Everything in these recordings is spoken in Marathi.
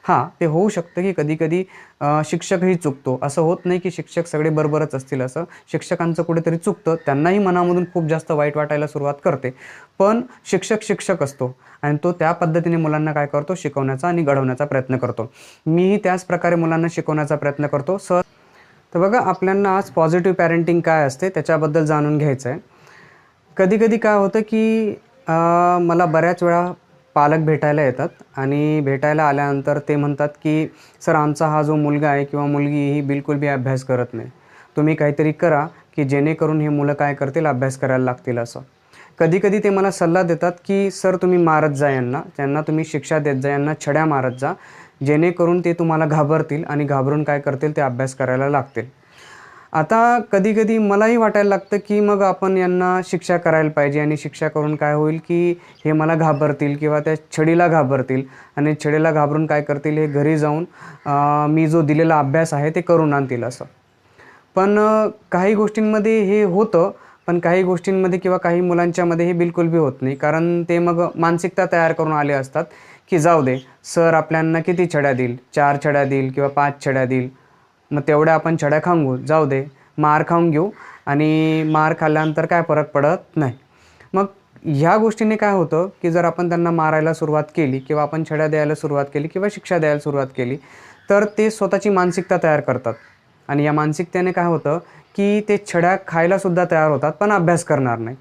हां, ते होऊ शकतं की कधी-कधी शिक्षकही चुकतो. असं होत नाही की शिक्षक सगळे बरोबरच असतील असं. शिक्षकांचं कुठेतरी चुकतं. त्यांनाही मनामधून खूप जास्त वाईट वाटायला सुरुवात करते. पण शिक्षक शिक्षक असतो आणि तो त्या पद्धतीने मुलांना काय करतो, शिकवण्याचा आणि घडवण्याचा प्रयत्न करतो. मीही त्याच प्रकारे मुलांना शिकवण्याचा प्रयत्न करतो. तर बघा, आपल्याला आज पॉझिटिव्ह पॅरेंटिंग काय असते त्याच्याबद्दल जाणून घ्यायचं आहे. कधी-कधी काय होतं की मला बऱ्याच वेळा पालक भेटायला येतात आणि भेटायला आल्यानंतर ते म्हणतात की सर, आमचा हा जो मुलगा आहे किंवा मुलगी ही बिलकुल बी अभ्यास करत नाही. तुम्ही काहीतरी करा की जेणेकरून हे मुलं काय करतील, अभ्यास करायला लागतील असं. कधी-कधी ते मला सल्ला देतात की सर, तुम्ही मारत जा यांना, त्यांना तुम्ही शिक्षा देत जा, यांना छड्या मारत जा, जेणेकरून ते तुम्हाला घाबरतील आणि घाबरून काय करतील, ते अभ्यास करायला लागतील. आता कधी-कधी मलाही वाटायला लागतं, की मग आपण यांना शिक्षा करायला पाहिजे आणि शिक्षा करून काय होईल, की हे मला घाबरतील किंवा त्या छडीला घाबरतील आणि छडीला घाबरून काय करतील, हे घरी जाऊन मी जो दिलेला अभ्यास आहे ते करून आणतील असं. पण काही गोष्टींमध्ये हे होतं, पण काही गोष्टींमध्ये किंवा काही मुलांच्यामध्ये हे बिलकुल बी होत नाही. कारण ते मग मानसिकता तयार करून आले असतात, की जाऊ दे, सर आपल्यांना किती छड्या देईल, 4 छड्या देईल किंवा 5 छड्या देईल. मग तेवढ्या आपण छड्या खाऊन घेऊ, जाऊ दे, मार खाऊन घेऊ आणि मार खाल्ल्यानंतर काय फरक पडत नाही. मग ह्या गोष्टीने काय होतं, की जर आपण त्यांना मारायला सुरुवात केली किंवा आपण छड्या द्यायला सुरुवात केली किंवा शिक्षा द्यायला सुरुवात केली, तर ते स्वतःची मानसिकता तयार करतात आणि या मानसिकतेने काय होतं, की ते छड्या खायलासुद्धा तयार होतात, पण अभ्यास करणार नाही.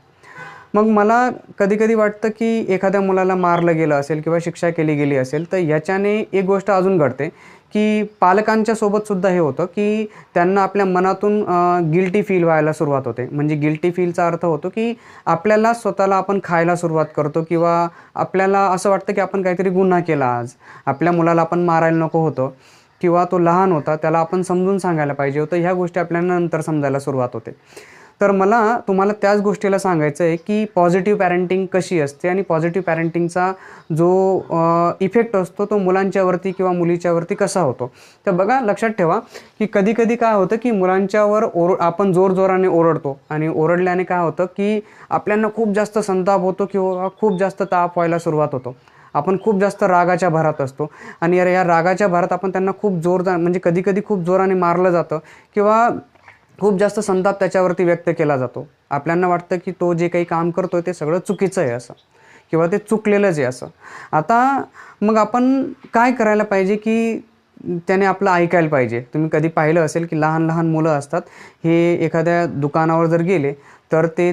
मग मला कधी-कधी वाटतं, की एखाद्या मुलाला मारलं गेलं असेल किंवा शिक्षा केली गेली असेल, तर ह्याच्याने एक गोष्ट अजून घडते, की पालकांच्या सोबतसुद्धा हे होतं, की त्यांना आपल्या मनातून गिल्टी फील व्हायला सुरुवात होते. म्हणजे गिल्टी फीलचा अर्थ होतो, की आपल्याला स्वतःला आपण खायला सुरुवात करतो किंवा आपल्याला असं वाटतं, की आपण काहीतरी गुन्हा केला आज. आपल्या मुलाला आपण मारायला नको होतं किंवा तो लहान होता, त्याला आपण समजून सांगायला पाहिजे होतं. ह्या गोष्टी आपल्याला नंतर समजायला सुरुवात होते. तर मला तुम्हाला त्याच गोष्टीला सांगायचं आहे, की पॉझिटिव्ह पॅरेंटिंग कशी असते आणि पॉझिटिव्ह पॅरेंटिंगचा जो इफेक्ट असतो तो मुलांच्यावरती किंवा मुलीच्यावरती कसा होतो. तर बघा, लक्षात ठेवा, की कधी-कधी काय होतं, की मुलांच्यावर आपण जोरजोराने ओरडतो आणि ओरडल्याने काय होतं, की आपल्याला खूप जास्त संताप होतो किंवा खूप जास्त ताप व्हायला सुरुवात होतो. आपण खूप जास्त रागाच्या भरात असतो आणि या रागाच्या भरात आपण त्यांना खूप जोरदार, म्हणजे कधी-कधी खूप जोराने मारलं जातं किंवा खूप जास्त संताप त्याच्यावरती व्यक्त केला जातो. आपल्याला वाटतं, की तो जे काही काम करतोय ते सगळं चुकीचं आहे असं किंवा ते चुकलेलंच आहे असं. आता मग आपण काय करायला पाहिजे, की त्याने आपलं ऐकायला पाहिजे. तुम्ही कधी पाहिलं असेल, की लहान-लहान मुलं असतात, हे एखाद्या दुकानावर जर गेले, तर ते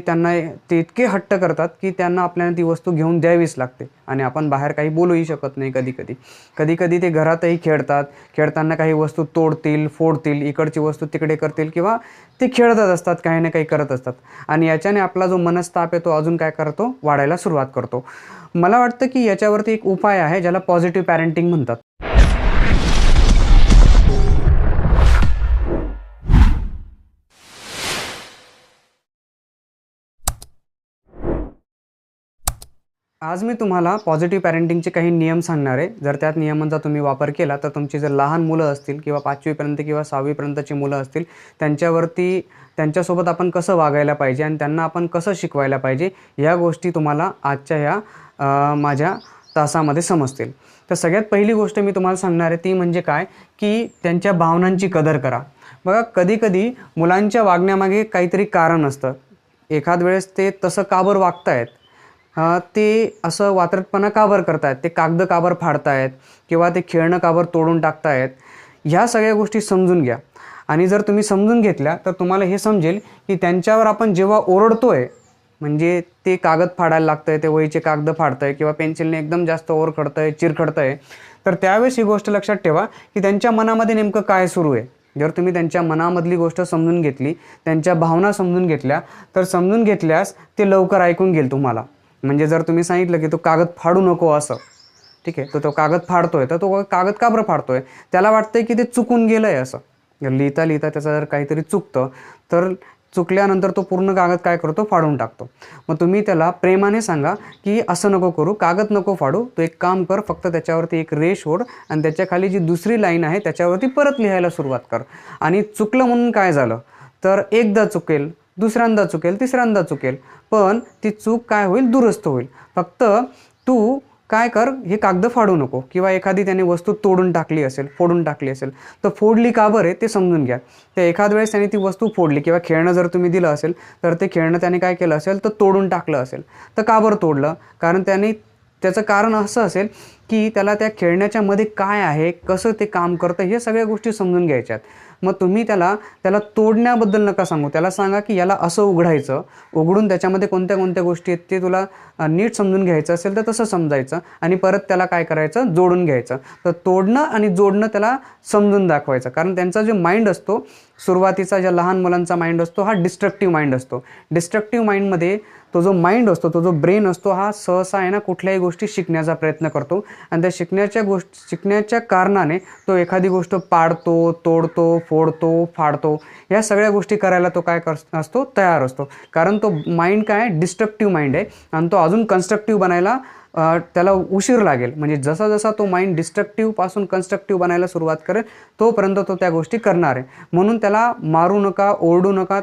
इतके हट्ट करतात, की त्यांना आपल्याला ती वस्तू घेऊन द्यावीच लागते आणि आपण बाहेर काही बोलूही शकत नाही कधी-कधी. कधी-कधी ते घरातही खेळतात. खेळताना काही वस्तू तोडतील, फोडतील, इकडची वस्तू तिकडे करतील किंवा ते खेळतच असतात, काही ना काही करत असतात आणि याच्याने आपला जो मनस्ताप आहे तो अजून काय करतो, वाढायला सुरुवात करतो. मला वाटतं, की याच्यावरती एक उपाय आहे, ज्याला पॉझिटिव्ह पॅरेंटिंग म्हणतात. आज मी तुम्हाला पॉझिटिव्ह पॅरेंटिंगचे काही नियम सांगणार आहे. जर त्यात नियमांचा तुम्ही वापर केला, तर तुमची जर लहान मुलं असतील किंवा 5वी पर्यंत किंवा 6वी पर्यंतची मुलं असतील, त्यांच्यासोबत आपण कसं वागायला पाहिजे आणि त्यांना आपण कसं शिकवायला पाहिजे, ह्या गोष्टी तुम्हाला आजच्या ह्या माझ्या तासामध्ये समजतील. तर सगळ्यात पहिली गोष्ट मी तुम्हाला सांगणार आहे ती म्हणजे काय, की त्यांच्या भावनांची कदर करा. बघा, कधी-कधी मुलांच्या वागण्यामागे काहीतरी कारण असतं. एखाद वेळेस ते तसं का बरं वागतायत? ते असं वात्रटपणा का बरं करतायत? ते कागद का बरं फाडतायत? किंवा ते खेळणं का बरं तोडून टाकतायत? ह्या सगळ्या गोष्टी समजून घ्या आणि जर तुम्ही समजून घेतल्या, तर तुम्हाला हे समजेल, की त्यांच्यावर आपण जेव्हा ओरडतोय, म्हणजे ते कागद फाडायला लागतंय, ते वहीचे कागद फाडतंय किंवा पेन्सिलने एकदम जास्त ओरखडतंय, चिरखडतंय, तर त्यावेळेस ही गोष्ट लक्षात ठेवा, की त्यांच्या मनामध्ये नेमकं काय सुरू आहे. जर तुम्ही त्यांच्या मनामधली गोष्ट समजून घेतली, त्यांच्या भावना समजून घेतल्या, तर समजून घेतल्यास ते लवकर ऐकून घेईल तुम्हाला. म्हणजे जर तुम्ही सांगितलं, की तो कागद फाडू नको असं, ठीक आहे, तर तो कागद फाडतोय, तर तो कागद का बरं फाडतोय? त्याला वाटतंय, की ते चुकून गेलं आहे असं. लिहिता-लिहिता त्याचं जर काहीतरी चुकतं, तर चुकल्यानंतर तो पूर्ण कागद काय करतो, फाडून टाकतो. मग तुम्ही त्याला प्रेमाने सांगा, की असं नको करू, कागद नको फाडू, तू एक काम कर, फक्त त्याच्यावरती एक रेष ओढ आणि त्याच्याखाली जी दुसरी लाईन आहे त्याच्यावरती परत लिहायला सुरुवात कर. आणि चुकलं म्हणून काय झालं, तर एकदा चुकेल, दुसऱ्यांदा चुकेल, तिसऱ्यांदा चुकेल, पण ती चूक काय होईल, दुरुस्त होईल. फक्त तू काय कर, हे कागद फाडू नको, किंवा एखादी त्याने वस्तू तोडून टाकली असेल, फोडून टाकली असेल, तर फोडली का बरं ते समजून घ्या. तर एखाद वेळेस त्याने ती वस्तू फोडली, किंवा खेळणं जर तुम्ही दिलं असेल तर ते खेळणं त्याने काय केलं असेल तर तोडून टाकलं असेल. तर का बरं तोडलं? कारण त्याचं कारण असं असेल की त्याला त्या खेळण्याच्या मध्ये काय आहे, कसं ते काम करतं, हे सगळ्या गोष्टी समजून घ्यायच्यात. मग तुम्ही त्याला तोडण्याबद्दल नका सांगू, त्याला सांगा की याला असं उघडायचं, उघडून त्याच्यामध्ये कोणत्या कोणत्या गोष्टी आहेत ते तुला नीट समजून घ्यायचं असेल तर तसं समजायचं, आणि परत त्याला काय करायचं, जोडून घ्यायचं. तर तोडणं आणि जोडणं त्याला समजून दाखवायचं. कारण त्यांचा जो माइंड असतो, सुरुवातीचा ज्या लहान मुलांचा माइंड असतो हा डिस्ट्रक्टिव्ह माइंड असतो. डिस्ट्रक्टिव्ह माइंडमध्ये तो जो माइंड असतो, तो जो ब्रेन असतो, हा सहसा आहे ना कुठल्याही गोष्टी शिकण्याचा प्रयत्न करतो, आणि त्या शिकण्याच्या कारणाने तो एखादी गोष्ट पाडतो, तोडतो, फोडतो, फाडतो, या सगळ्या गोष्टी करायला तो काय असतो, तयार असतो. कारण तो माइंड काय आहे, डिस्ट्रक्टिव्ह माइंड आहे, आणि तो अजून कन्स्ट्रक्टिव्ह बनायला त्याला उशीर लागेल. म्हणजे जसा जसा तो माइंड डिस्ट्रक्टिव्हपासून कन्स्ट्रक्टिव्ह बनायला सुरुवात करेल तोपर्यंत तो त्या गोष्टी करणार आहे. म्हणून त्याला मारू नका, ओरडू नका,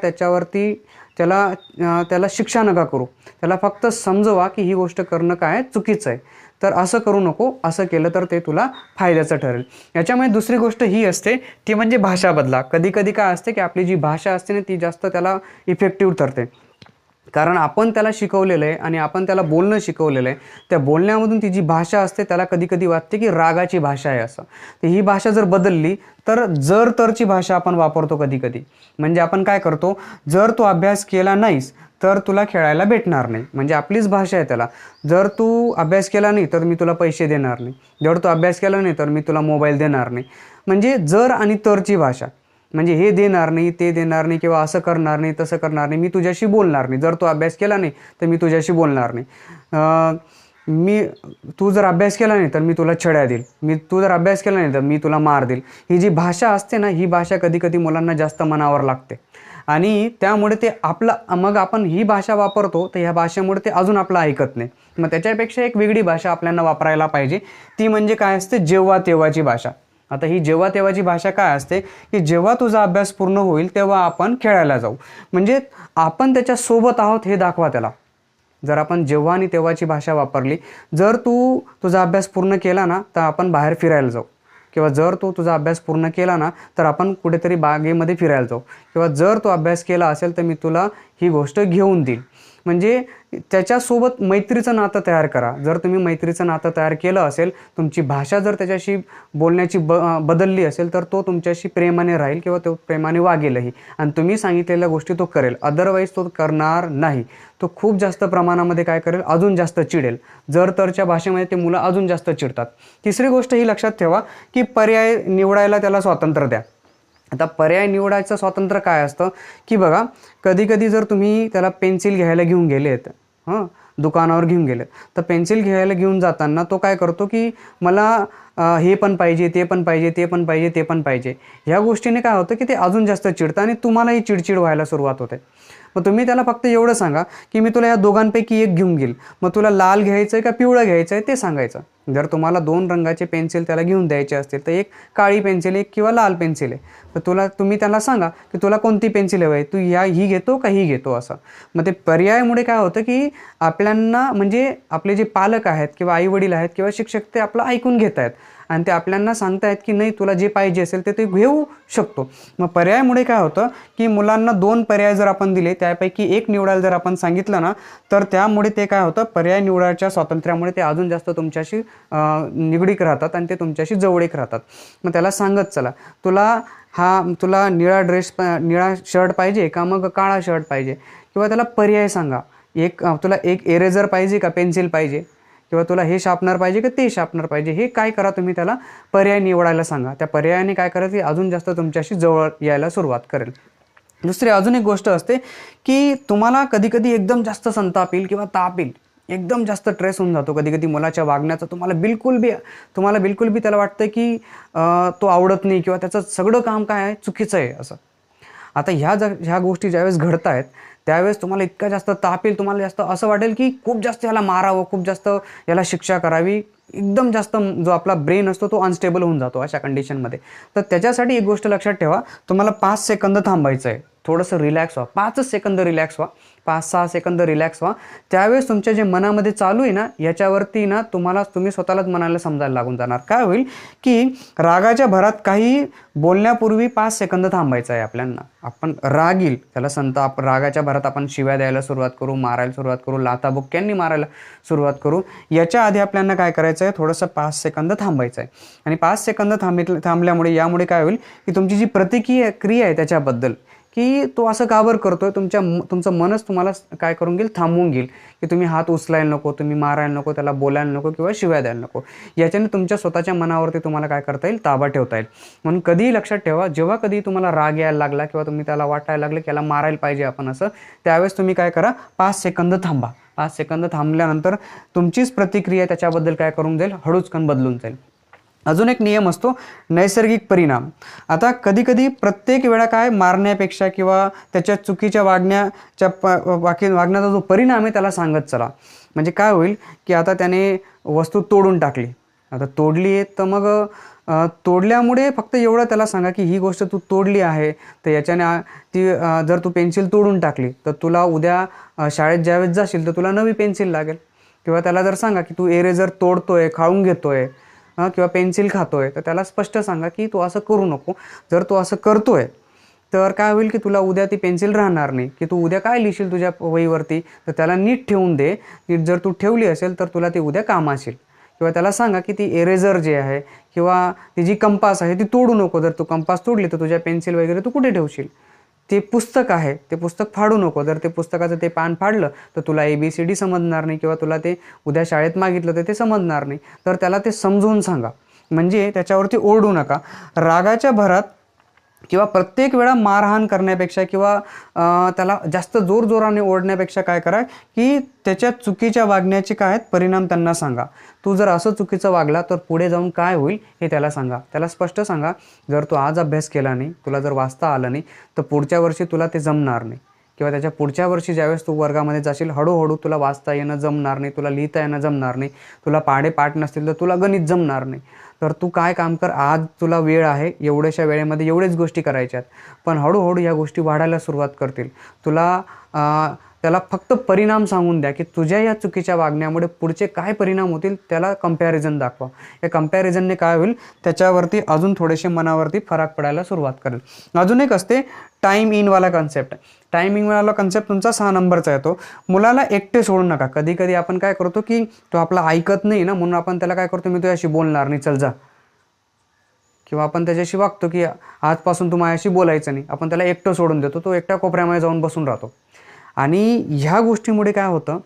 त्याला शिक्षा नका करू, त्याला फक्त समजवा की ही गोष्ट करणं काय चुकीचं आहे, तर असं करू नको, असं केलं तर ते तुला फायद्याचं ठरेल. याच्यामुळे दुसरी गोष्ट ही असते ती म्हणजे भाषा बदला. कधी कधी काय असते की आपली जी भाषा असते ना ती जास्त त्याला इफेक्टिव्ह ठरते, कारण आपण त्याला शिकवलेलं आहे आणि आपण त्याला बोलणं शिकवलेलं आहे. त्या बोलण्यामधून ती जी भाषा असते त्याला कधी कधी वाटते की रागाची भाषा आहे असं. तर ही भाषा जर बदलली तर जर तरची भाषा आपण वापरतो कधी कधी. म्हणजे आपण काय करतो, जर तू अभ्यास केला नाहीस तर तुला खेळायला भेटणार नाही, म्हणजे आपलीच भाषा आहे त्याला. जर तू अभ्यास केला नाही तर मी तुला पैसे देणार नाही, जर तू अभ्यास केला नाही तर मी तुला मोबाईल देणार नाही. म्हणजे जर आणि तरची भाषा, म्हणजे हे देणार नाही, ते देणार नाही, किंवा असं करणार नाही, तसं करणार नाही, मी तुझ्याशी बोलणार नाही, जर तू अभ्यास केला नाही तर मी तुझ्याशी बोलणार नाही, तू जर अभ्यास केला नाही तर मी तुला छड्या देईल, तू जर अभ्यास केला नाही तर मी तुला मार देईल. ही जी भाषा असते ना, ही भाषा कधी कधी मुलांना जास्त मनावर लागते, आणि त्यामुळे ते मग आपण ही भाषा वापरतो तर ह्या भाषेमुळे ते अजून आपलं ऐकत नाही. मग त्याच्यापेक्षा एक वेगळी भाषा आपल्याला वापरायला पाहिजे, ती म्हणजे काय असते, जेव्हा तेव्हाची भाषा. आता ही जेव्हा तेव्हाची भाषा काय असते की जेव्हा तुझा अभ्यास पूर्ण होईल तेव्हा आपण खेळायला जाऊ, म्हणजे आपण त्याच्यासोबत आहोत हे दाखवा त्याला. जर आपण जेव्हा आणि तेव्हाची भाषा वापरली, जर तुझा अभ्यास पूर्ण केला ना तर आपण बाहेर फिरायला जाऊ, किंवा जर तुझा अभ्यास पूर्ण केला ना तर आपण कुठेतरी बागेमध्ये फिरायला जाऊ, किंवा जर तू अभ्यास केला असेल तर मी तुला ही गोष्ट घेऊन देईल. म्हणजे त्याच्यासोबत मैत्रीचं नातं तयार करा. जर तुम्ही मैत्रीचं नातं तयार केलं असेल, तुमची भाषा जर त्याच्याशी बोलण्याची बदलली असेल तर तो तुमच्याशी प्रेमाने राहील, किंवा तो प्रेमाने वागेलही, आणि तुम्ही सांगितलेल्या गोष्टी तो करेल. अदरवाईज तो करणार नाही, तो खूप जास्त प्रमाणामध्ये काय करेल, अजून जास्त चिडेल. जर तरच्या भाषेमध्ये ते मुलं अजून जास्त चिडतात. तिसरी गोष्ट ही लक्षात ठेवा की पर्याय निवडायला त्याला स्वातंत्र्य द्या. आता पर्याय निवडायचं स्वातंत्र्य काय असतं की बघा, कधी कधी जर तुम्ही त्याला पेन्सिल घ्यायला घेऊन गेलेत, दुकानावर घेऊन गेलेत, तर पेन्सिल घ्यायला घेऊन जाताना तो काय करतो की मला हे पण पाहिजे, ते पण पाहिजे, ते पण पाहिजे, ते पण पाहिजे. ह्या गोष्टीने काय होतं की ते अजून जास्त चिडतं आणि तुम्हालाही चिडचिड व्हायला सुरुवात होते. मग तुम्ही त्याला फक्त एवढं सांगा की मी तुला या दोघांपैकी एक घेऊन घेईल, मग तुला लाल घ्यायचं आहे का पिवळं घ्यायचं आहे ते सांगायचं. जर तुम्हाला 2 रंगाचे पेन्सिल त्याला घेऊन द्यायचे असतील तर एक काळी पेन्सिल, एक किंवा लाल पेन्सिल आहे, तर तुम्ही त्याला सांगा की तुला कोणती पेन्सिल हवी आहे, तू ही घेतो का ही घेतो असं. मग ते पर्यायामुळे काय होतं की आपल्यांना, म्हणजे आपले जे पालक आहेत किंवा आईवडील आहेत किंवा शिक्षक, ते आपलं ऐकून घेत आहेत आणि ते आपल्यांना सांगतायत की नाही तुला जे पाहिजे असेल ते घेऊ शकतो. मग पर्यायामुळे काय होतं की मुलांना 2 पर्याय जर आपण दिले, त्यापैकी एक निवडायला जर आपण सांगितलं ना, तर त्यामुळे ते काय होतं, पर्याय निवडायच्या स्वातंत्र्यामुळे ते अजून जास्त तुमच्याशी निगडीत राहतात आणि ते तुमच्याशी जवळीक राहतात. मग त्याला सांगत चला, तुला निळा शर्ट पाहिजे का मग काळा शर्ट पाहिजे, किंवा त्याला पर्याय सांगा. तुला एक इरेझर पाहिजे का पेन्सिल पाहिजे, किंवा तुला हे शार्पनर पाहिजे का ते शार्पनर पाहिजे, हे काय करा, तुम्ही त्याला पर्याय निवडायला सांगा. त्या पर्यायाने काय करा, ते अजून जास्त तुमच्याशी जवळ यायला सुरुवात करेल. दुसरी अजून एक गोष्ट असते की तुम्हाला कधी कधी एकदम जास्त संताप येईल किंवा ताप येईल, एकदम जास्त स्ट्रेस होऊन जातो कधी कधी मुलाच्या वागण्याचा. तुम्हाला बिलकुल बी त्याला वाटतं की तो आवडत नाही, किंवा त्याचं सगळं काम काय आहे चुकीचं आहे असं. आता ह्या गोष्टी ज्यावेळेस घडत आहेत त्यावेळेस तुम्हाला इतका जास्त ताप येईल, तुम्हाला जास्त असं वाटेल की खूप जास्त याला मारावं, खूप जास्त याला शिक्षा करावी. एकदम जास्त जो आपला ब्रेन असतो तो अनस्टेबल होऊन जातो अशा कंडिशनमध्ये. तर त्याच्यासाठी एक गोष्ट लक्षात ठेवा, तुम्हाला 5 सेकंद थांबायचं आहे, थोडंसं रिलॅक्स व्हा, 5 सेकंद रिलॅक्स व्हा. 5-6 सेकंद रिलॅक्स व्हा. त्यावेळेस तुमच्या जे मनामध्ये चालू आहे ना याच्यावरती ना तुम्ही स्वतःलाच मनाला समजायला लागून जाणार. काय होईल की रागाच्या भरात काही बोलण्यापूर्वी 5 सेकंद थांबायचं आहे आपल्याला. आपण राग येईल त्याला संताप, रागाच्या भरात आपण शिव्या द्यायला सुरुवात करू, मारायला सुरुवात करू, लाथाबुक्क्यांनी मारायला सुरुवात करू. याच्या आधी आपल्याला काय करायचं आहे, थोडंसं 5 सेकंद थांबायचं आहे. आणि 5 सेकंद थांबल्यामुळे यामुळे काय होईल की तुमची जी क्रिया आहे त्याच्याबद्दल की तो असं का बरं करतोय, तुमचं मनच तुम्हाला काय करून घेईल, थांबवून घेईल की तुम्ही हात उचलायला नको, तुम्ही मारायला नको, त्याला बोलायला नको किंवा शिव्या द्यायला नको. याच्याने तुमच्या स्वतःच्या मनावरती तुम्हाला काय करता येईल, ताबा ठेवता येईल. म्हणून कधीही लक्षात ठेवा, जेव्हा कधी तुम्हाला राग यायला लागला किंवा तुम्ही त्याला वाटायला लागलं की याला मारायला पाहिजे आपण असं, त्यावेळेस तुम्ही काय करा, 5 सेकंद थांबा. 5 सेकंद थांबल्यानंतर तुमचीच प्रतिक्रिया त्याच्याबद्दल काय करून जाईल, हळूचकन बदलून जाईल. अजून एक नियम असतो नैसर्गिक परिणाम. आता कधीकधी प्रत्येक वेळा काय मारण्यापेक्षा किंवा त्याच्या चुकीच्या वागण्याचा जो परिणाम आहे त्याला सांगत चला. म्हणजे काय होईल की आता त्याने वस्तू तोडून टाकली, आता तोडली आहे तर मग तोडल्यामुळे फक्त एवढं त्याला सांगा की ही गोष्ट तू तोडली आहे तर याच्याने जर तू पेन्सिल तोडून टाकली तर तुला उद्या शाळेत ज्यावेळेस जाशील तर तुला नवी पेन्सिल लागेल. किंवा त्याला जर सांगा की तू इरेजर तोडतोय, खाऊन घेतोय किंवा पेन्सिल खातोय तर त्याला स्पष्ट सांगा की तू असं करू नको. जर तू असं करतोय तर काय होईल की तुला उद्या ती पेन्सिल राहणार नाही, की तू उद्या काय लिहिशील तुझ्या वहीवरती तर त्याला नीट ठेवून दे. नीट जर तू ठेवली असेल तर तुला ती उद्या काम असेल. किंवा त्याला सांगा की ती इरेजर जे आहे किंवा ती जी कंपास आहे ती तोडू नको. जर तू कंपास तोडली तर तुझ्या पेन्सिल वगैरे तू कुठे ठेवशील. ते पुस्तक आहे ते पुस्तक फाडू नको. जर ते पुस्तकाचं ते पान फाडलं तर तुला ABCD समजणार नाही किंवा तुला ते उद्या शाळेत मागितलं तर ते समजणार नाही. तर त्याला ते समजवून सांगा, म्हणजे त्याच्यावरती ओरडू नका. रागाच्या भरात किंवा प्रत्येक वेळा मारहाण करण्यापेक्षा किंवा त्याला जास्त जोरजोराने ओढण्यापेक्षा काय करा की त्याच्या चुकीच्या वागण्याचे काय आहेत परिणाम त्यांना सांगा. तू जर असं चुकीचं वागला तर पुढे जाऊन काय होईल हे त्याला सांगा. त्याला स्पष्ट सांगा, जर तू आज अभ्यास केला नाही, तुला जर वाचता आलं नाही तर पुढच्या वर्षी तुला ते जमणार नाही. किंवा त्याच्या पुढच्या वर्षी ज्यावेळेस तू वर्गामध्ये जाशील हळूहळू तुला वाचता येणं जमणार नाही, तुला लिहिता येणं जमणार नाही, तुला पाढे पाठ नसतील तर तुला गणित जमणार नाही. तर तू काय काम कर, आज तुला वेळ आहे, एवढ्याशा वेळेमध्ये एवढेच गोष्टी करायच्यात, पण हळूहळू या गोष्टी वाढायला सुरुवात करतील. तुला त्याला फक्त परिणाम सांगून द्या की तुझ्या या चुकीच्या वागण्यामुळे पुढचे काय परिणाम होतील, त्याला कंपॅरिझन दाखवा. या कंपॅरिझनने काय होईल, त्याच्यावरती अजून थोडेसे मनावरती फरक पडायला सुरुवात करेल. अजून एक असते टाईम इनवाला कन्सेप्ट. टाईम इनवाला कन्सेप्ट तुमचा 6 नंबरचा येतो. मुलाला एकटे सोडू नका. कधी कधी आपण काय करतो की तो आपला ऐकत नाही ना, म्हणून आपण त्याला काय करतो, मी तुझ्याशी बोलणार नाही, चल जा. किंवा आपण त्याच्याशी वागतो की आजपासून तू माझ्याशी बोलायचं नाही, आपण त्याला एकटं सोडून देतो. तो एकट्या कोपऱ्यामध्ये जाऊन बसून राहतो. आणि ह्या गोष्टीमुळे काय होतं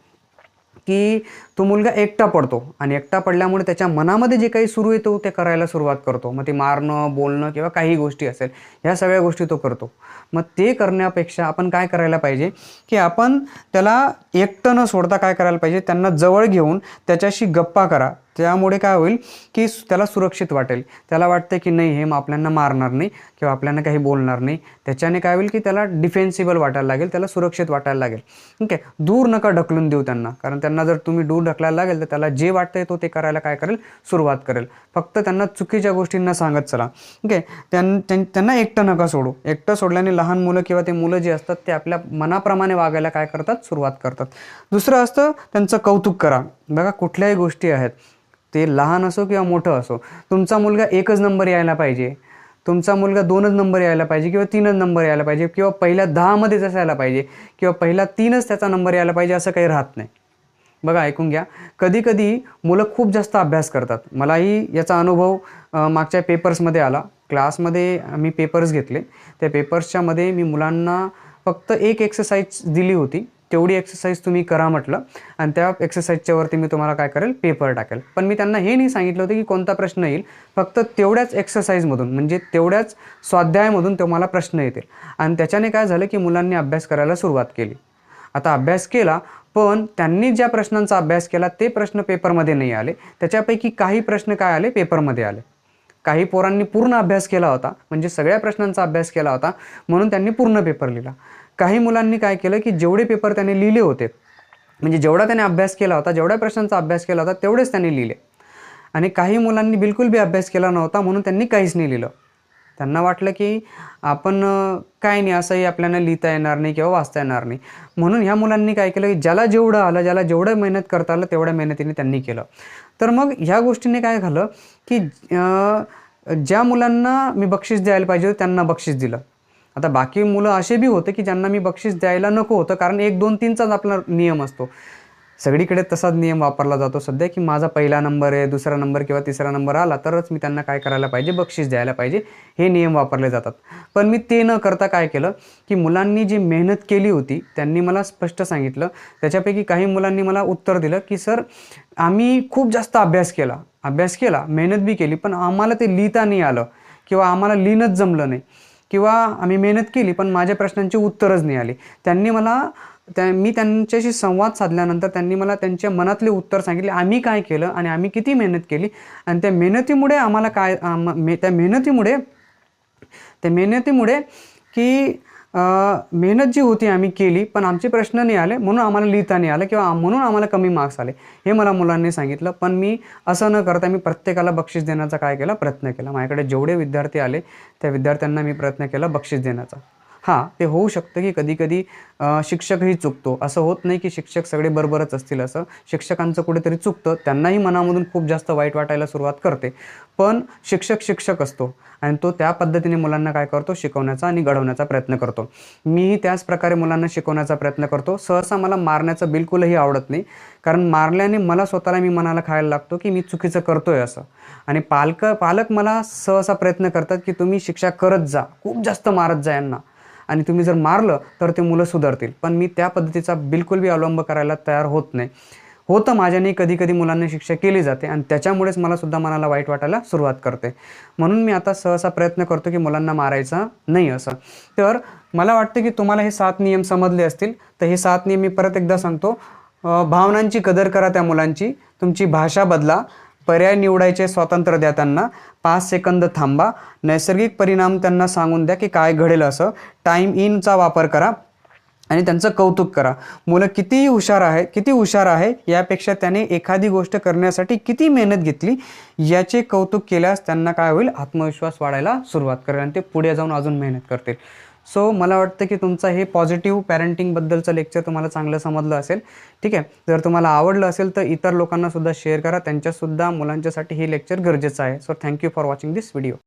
की तो मुलगा एकटा पडतो आणि एकटा पडल्यामुळे त्याच्या मनामध्ये जे काही सुरू येतो ते करायला सुरुवात करतो. मग ते मारणं, बोलणं किंवा काही गोष्टी असेल, ह्या सगळ्या गोष्टी तो करतो. मग ते करण्यापेक्षा आपण काय करायला पाहिजे की आपण त्याला एकटं न सोडता काय करायला पाहिजे, त्यांना जवळ घेऊन त्याच्याशी गप्पा करा. त्यामुळे काय होईल की त्याला सुरक्षित वाटेल. त्याला वाटतं की नाही, हे आपल्याला मारणार नाही किंवा आपल्याला काही बोलणार नाही. त्याच्याने काय होईल की त्याला डिफेन्सिबल वाटायला लागेल, त्याला सुरक्षित वाटायला लागेल. ठीक आहे, दूर नका ढकलून देऊ त्यांना, कारण त्यांना जर तुम्ही दूर ढकलायला लागेल तर त्याला जे वाटतंय तो ते करायला काय करेल, सुरुवात करेल. फक्त त्यांना चुकीच्या गोष्टींना सांगत चला. ठीक आहे, त्यांना एकटं नका सोडू. एकटं सोडल्याने लहान मुलं किंवा ते मुलं जे असतात ते आपल्या मनाप्रमाणे वागायला काय करतात, सुरुवात करतात. दुसरं असतं त्यांचं कौतुक करा. बघा, कुठल्याही गोष्टी आहेत, ते लहान असो किंवा मोठं असो, तुमचा मुलगा 1च नंबर यायला पाहिजे, तुमचा मुलगा 2च नंबर यायला पाहिजे किंवा 3च नंबर यायला पाहिजे किंवा पहिल्या 10मध्येच असायला पाहिजे किंवा पहिला 3च त्याचा नंबर यायला पाहिजे, असं काही राहत नाही. बघा, ऐकून घ्या, कधी कधी मुलं खूप जास्त अभ्यास करतात. मलाही याचा अनुभव मागच्या पेपर्समध्ये आला. क्लासमध्ये मी पेपर्स घेतले. त्या पेपर्सच्यामध्ये मी मुलांना फक्त एक एक्सरसाइज दिली होती. तेवढी एक्सरसाइज तुम्ही करा म्हटलं आणि त्या एक्सरसाइजच्या वरती मी तुम्हाला काय करेल, पेपर टाकेल. पण मी त्यांना हे नाही सांगितलं होतं की कोणता प्रश्न येईल. फक्त तेवढ्याच एक्सरसाइजमधून, म्हणजे तेवढ्याच स्वाध्यायामधून तुम्हाला प्रश्न येतील. आणि त्याच्याने काय झालं की मुलांनी अभ्यास करायला सुरुवात केली. आता अभ्यास केला, पण त्यांनी ज्या प्रश्नांचा अभ्यास केला ते प्रश्न पेपरमध्ये नाही आले. त्याच्यापैकी काही प्रश्न काय आले, पेपरमध्ये आले. काही पोरांनी पूर्ण अभ्यास केला होता, म्हणजे सगळ्या प्रश्नांचा अभ्यास केला होता, म्हणून त्यांनी पूर्ण पेपर लिहिला. काही मुलांनी काय केलं की जेवढे पेपर त्याने लिहिले होते, म्हणजे जेवढा त्याने अभ्यास केला होता, जेवढ्या प्रश्नांचा अभ्यास केला होता तेवढेच त्यांनी लिहिले. आणि काही मुलांनी बिलकुल बी अभ्यास केला नव्हता, म्हणून त्यांनी काहीच नाही लिहिलं. त्यांना वाटलं की आपण काय नाही, असंही आपल्याला लिहिता येणार नाही किंवा वाचता येणार नाही. म्हणून ह्या मुलांनी काय केलं की ज्याला जेवढं आलं, ज्याला जेवढं मेहनत करता आलं तेवढ्या मेहनतीने त्यांनी केलं. तर मग ह्या गोष्टीने काय झालं की ज्या मुलांना मी बक्षीस द्यायला पाहिजे होतं त्यांना बक्षीस दिलं. आता बाकी मुलं असे बी होते की ज्यांना मी बक्षीस द्यायला नको होतं, कारण 1, 2, 3चाच आपला नियम असतो. सगळीकडे तसाच नियम वापरला जातो सध्या की माझा पहिला नंबर आहे, दुसरा नंबर किंवा तिसरा नंबर आला तरच मी त्यांना काय करायला पाहिजे, बक्षीस द्यायला पाहिजे, हे नियम वापरले जातात. पण मी ते न करता काय केलं की मुलांनी जी मेहनत केली होती त्यांनी मला स्पष्ट सांगितलं. त्याच्यापैकी काही मुलांनी मला उत्तर दिलं की सर, आम्ही खूप जास्त अभ्यास केला, मेहनत बी केली, पण आम्हाला ते लिहिता नाही आलं किंवा आम्हाला लिहिणंच जमलं नाही किंवा आम्ही मेहनत केली पण माझ्या प्रश्नांची उत्तरच नाही आली. मी त्यांच्याशी संवाद साधल्यानंतर त्यांनी मला त्यांच्या मनातले उत्तर सांगितले, आम्ही काय केलं आणि आम्ही किती मेहनत केली आणि त्या मेहनतीमुळे आम्हाला काय त्या मेहनतीमुळे की मेहनत जी होती आम्ही केली पण आमचे प्रश्न नाही आले, म्हणून आम्हाला लिहिता नाही आलं किंवा म्हणून आम्हाला कमी मार्क्स आले, हे मला मुलांनी सांगितलं. पण मी असं न करता मी प्रत्येकाला बक्षीस देण्याचा काय केला, प्रयत्न केला. माझ्याकडे जेवढे विद्यार्थी आले त्या विद्यार्थ्यांना मी प्रयत्न केला बक्षीस देण्याचा. हां, ते होऊ शकतं की कधी-कधी शिक्षकही चुकतो. असं होत नाही की शिक्षक सगळे बरोबरच असतील असं. शिक्षकांचं कुठेतरी चुकतं. त्यांनाही मनामधून खूप जास्त वाईट वाटायला सुरुवात करते. पण शिक्षक असतो आणि तो त्या पद्धतीने मुलांना काय करतो, शिकवण्याचा आणि घडवण्याचा प्रयत्न करतो. मीही त्याच प्रकारे मुलांना शिकवण्याचा प्रयत्न करतो. सहसा मला मारण्याचं बिलकुलही आवडत नाही, कारण मारल्याने मला स्वतःला मी मनाला खायला लागतो की मी चुकीचं करतोय असं. आणि पालक मला सहसा प्रयत्न करतात की तुम्ही शिक्षा करत जा, खूप जास्त मारत जा यांना आणि तुम्ही जर मारलं तर ते मुलं सुधारतील. पण मी त्या पद्धतीचा बिलकुल बी अवलंब करायला तयार होत नाही. होतं माझ्याने कधी-कधी मुलांना शिक्षा केली जाते आणि त्याच्यामुळेच मला सुद्धा मनाला वाईट वाटायला सुरुवात करते. म्हणून मी आता सहसा प्रयत्न करतो की मुलांना मारायचा नाही असं. तर मला वाटतं की तुम्हाला हे 7 नियम समजले असतील. तर हे 7 नियम मी परत एकदा सांगतो. भावनांची कदर करा त्या मुलांची, तुमची भाषा बदला, पर्याय निवडायचे स्वातंत्र्य द्या त्यांना, 5 सेकंद थांबा, नैसर्गिक परिणाम त्यांना सांगून द्या की काय घडेल असं, टाईम इनचा वापर करा आणि त्यांचं कौतुक करा. मुलं किती हुशार आहे यापेक्षा त्याने एखादी गोष्ट करण्यासाठी किती मेहनत घेतली याचे कौतुक केल्यास त्यांना काय होईल, आत्मविश्वास वाढायला सुरुवात करेल आणि ते पुढे जाऊन अजून मेहनत करतील. सो मला वाटतं की तुमचं हे पॉझिटिव्ह पॅरेंटिंगबद्दलचं लेक्चर तुम्हाला चांगलं समजलं असेल. ठीक आहे, जर तुम्हाला आवडलं असेल तर इतर लोकांना सुद्धा शेअर करा, त्यांच्यासुद्धा मुलांच्यासाठी हे लेक्चर गरजेचं आहे. So thank you for watching this video.